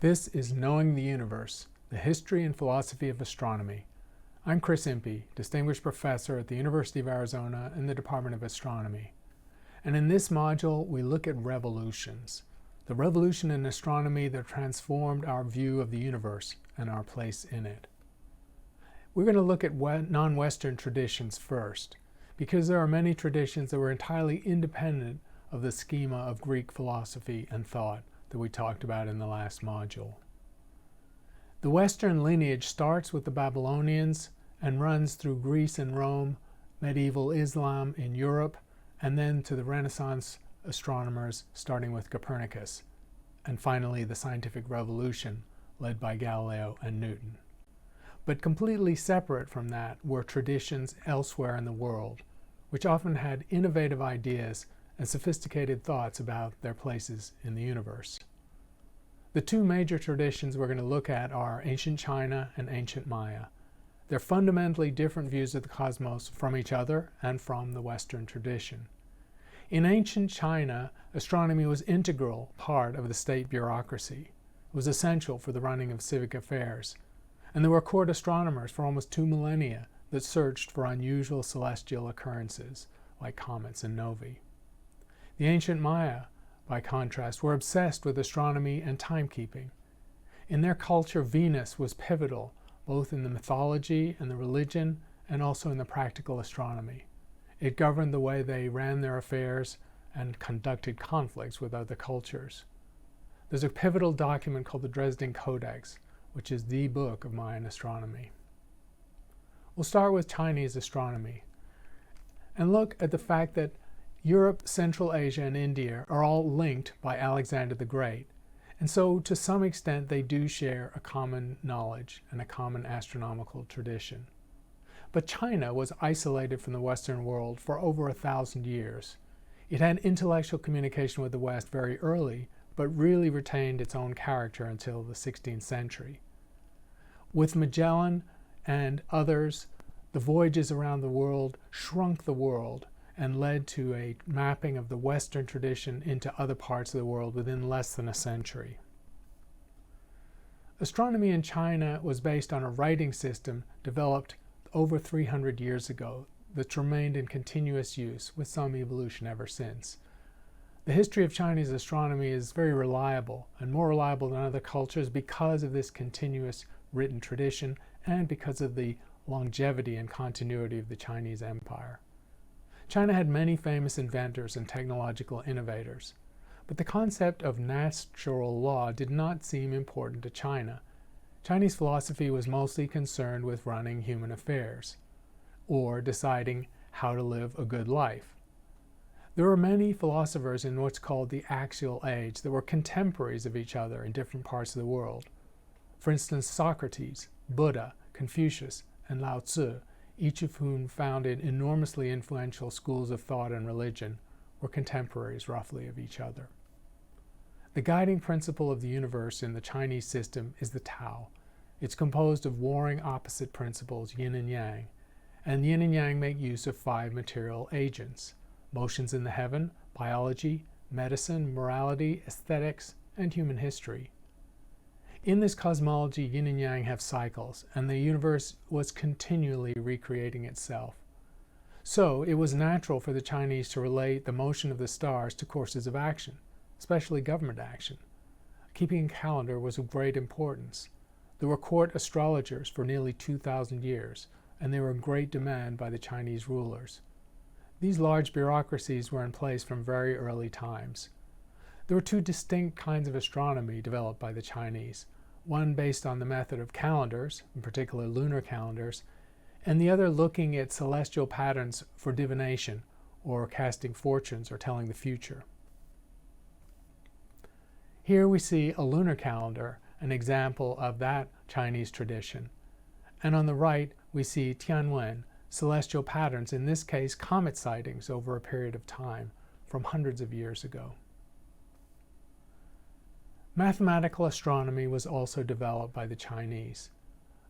This is Knowing the Universe, the History and Philosophy of Astronomy. I'm Professor Impey, Distinguished Professor at the University of Arizona in the Department of Astronomy. And in this module, we look at revolutions. The revolution in astronomy that transformed our view of the universe and our place in it. We're going to look at non-Western traditions first, because there are many traditions that were entirely independent of the schema of Greek philosophy and thought that we talked about in the last module. The Western lineage starts with the Babylonians and runs through Greece and Rome, medieval Islam in Europe, and then to the Renaissance astronomers starting with Copernicus, and finally the scientific revolution led by Galileo and Newton. But completely separate from that were traditions elsewhere in the world, which often had innovative ideas and sophisticated thoughts about their places in the universe. The two major traditions we're going to look at are ancient China and ancient Maya. They're fundamentally different views of the cosmos from each other and from the Western tradition. In ancient China, astronomy was an integral part of the state bureaucracy. It was essential for the running of civic affairs. And there were court astronomers for almost 2 millennia that searched for unusual celestial occurrences like comets and novae. The ancient Maya, by contrast, were obsessed with astronomy and timekeeping. In their culture, Venus was pivotal, both in the mythology and the religion, and also in the practical astronomy. It governed the way they ran their affairs and conducted conflicts with other cultures. There's a pivotal document called the Dresden Codex, which is the book of Mayan astronomy. We'll start with Chinese astronomy and look at the fact that Europe, Central Asia, and India are all linked by Alexander the Great, and so to some extent they do share a common knowledge and a common astronomical tradition. But China was isolated from the Western world for over 1,000 years. It had intellectual communication with the West very early, but really retained its own character until the 16th century. With Magellan and others, the voyages around the world shrunk the world and led to a mapping of the Western tradition into other parts of the world within less than a century. Astronomy in China was based on a writing system developed over 300 years ago that's remained in continuous use with some evolution ever since. The history of Chinese astronomy is very reliable and more reliable than other cultures because of this continuous written tradition and because of the longevity and continuity of the Chinese empire. China had many famous inventors and technological innovators, but the concept of natural law did not seem important to China. Chinese philosophy was mostly concerned with running human affairs, or deciding how to live a good life. There were many philosophers in what's called the axial age that were contemporaries of each other in different parts of the world. For instance, Socrates, Buddha, Confucius, and Lao Tzu, each of whom founded enormously influential schools of thought and religion, were contemporaries roughly of each other. The guiding principle of the universe in the Chinese system is the Tao. It's composed of warring opposite principles, yin and yang, and yin and yang make use of 5 material agents: motions in the heaven, biology, medicine, morality, aesthetics, and human history. In this cosmology, yin and yang have cycles, and the universe was continually recreating itself. So it was natural for the Chinese to relate the motion of the stars to courses of action, especially government action. Keeping a calendar was of great importance. There were court astrologers for nearly 2,000 years, and they were in great demand by the Chinese rulers. These large bureaucracies were in place from very early times. There were 2 distinct kinds of astronomy developed by the Chinese, one based on the method of calendars, in particular lunar calendars, and the other looking at celestial patterns for divination, or casting fortunes or telling the future. Here we see a lunar calendar, an example of that Chinese tradition. And on the right, we see Tianwen, celestial patterns, in this case comet sightings over a period of time from hundreds of years ago. Mathematical astronomy was also developed by the Chinese.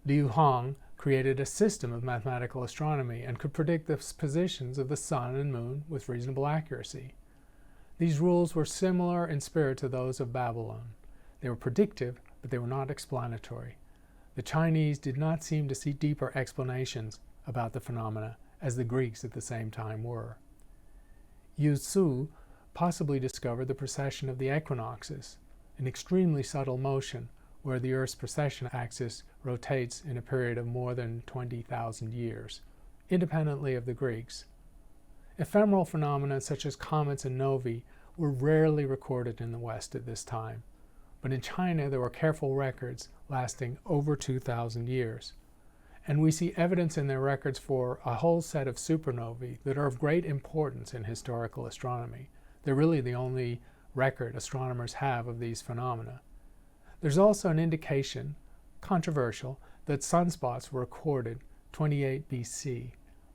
Liu Hong created a system of mathematical astronomy and could predict the positions of the sun and moon with reasonable accuracy. These rules were similar in spirit to those of Babylon. They were predictive, but they were not explanatory. The Chinese did not seem to see deeper explanations about the phenomena as the Greeks at the same time were. Yu Su possibly discovered the precession of the equinoxes, an extremely subtle motion where the Earth's precession axis rotates in a period of more than 20,000 years, independently of the Greeks. Ephemeral phenomena such as comets and novae were rarely recorded in the West at this time, but in China there were careful records lasting over 2,000 years. And we see evidence in their records for a whole set of supernovae that are of great importance in historical astronomy. They're really the only record astronomers have of these phenomena. There's also an indication, controversial, that sunspots were recorded 28 BC,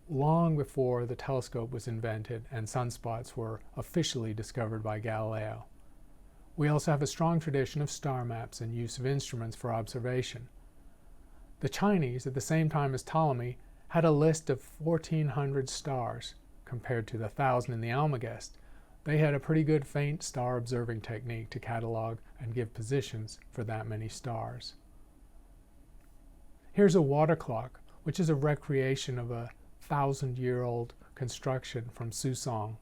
long before the telescope was invented and sunspots were officially discovered by Galileo. We also have a strong tradition of star maps and use of instruments for observation. The Chinese, at the same time as Ptolemy, had a list of 1,400 stars, compared to the 1,000 in the Almagest. They had a pretty good faint star observing technique to catalog and give positions for that many stars. Here's a water clock, which is a recreation of a 1,000-year-old construction from Susong.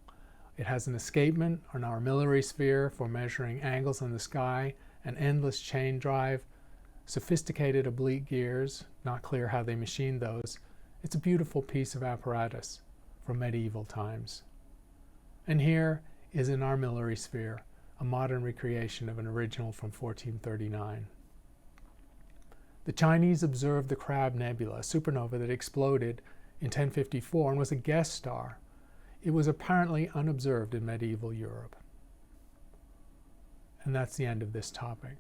It has an escapement, an armillary sphere for measuring angles in the sky, an endless chain drive, sophisticated oblique gears, not clear how they machined those. It's a beautiful piece of apparatus from medieval times. And here is an armillary sphere, a modern recreation of an original from 1439. The Chinese observed the Crab Nebula, a supernova that exploded in 1054 and was a guest star. It was apparently unobserved in medieval Europe. And that's the end of this topic.